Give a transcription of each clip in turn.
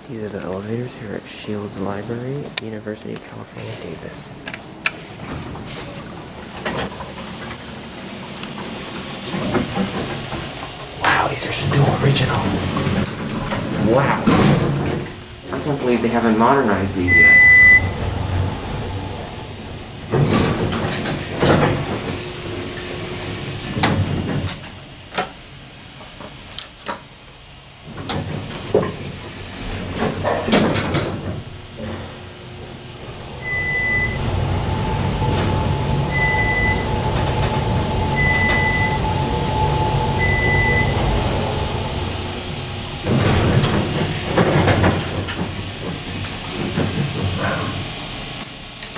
These are the elevators here at Shields Library, University of California, Davis. Wow, these are still original. Wow. I can't believe they haven't modernized these yet.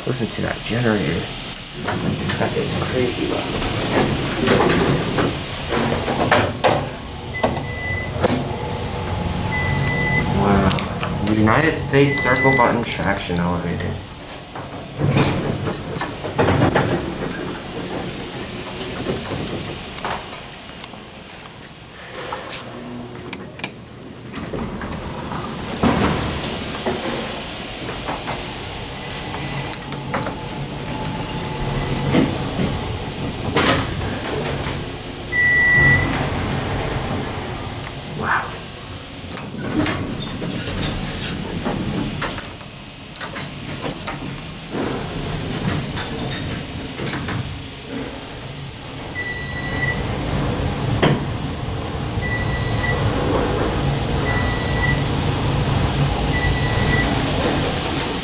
Listen to that generator. That is crazy loud. Wow. United States circle button traction elevators. Wow.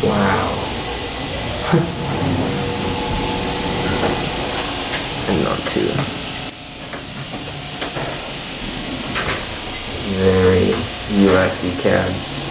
Wow. And not too. Very USC cabs.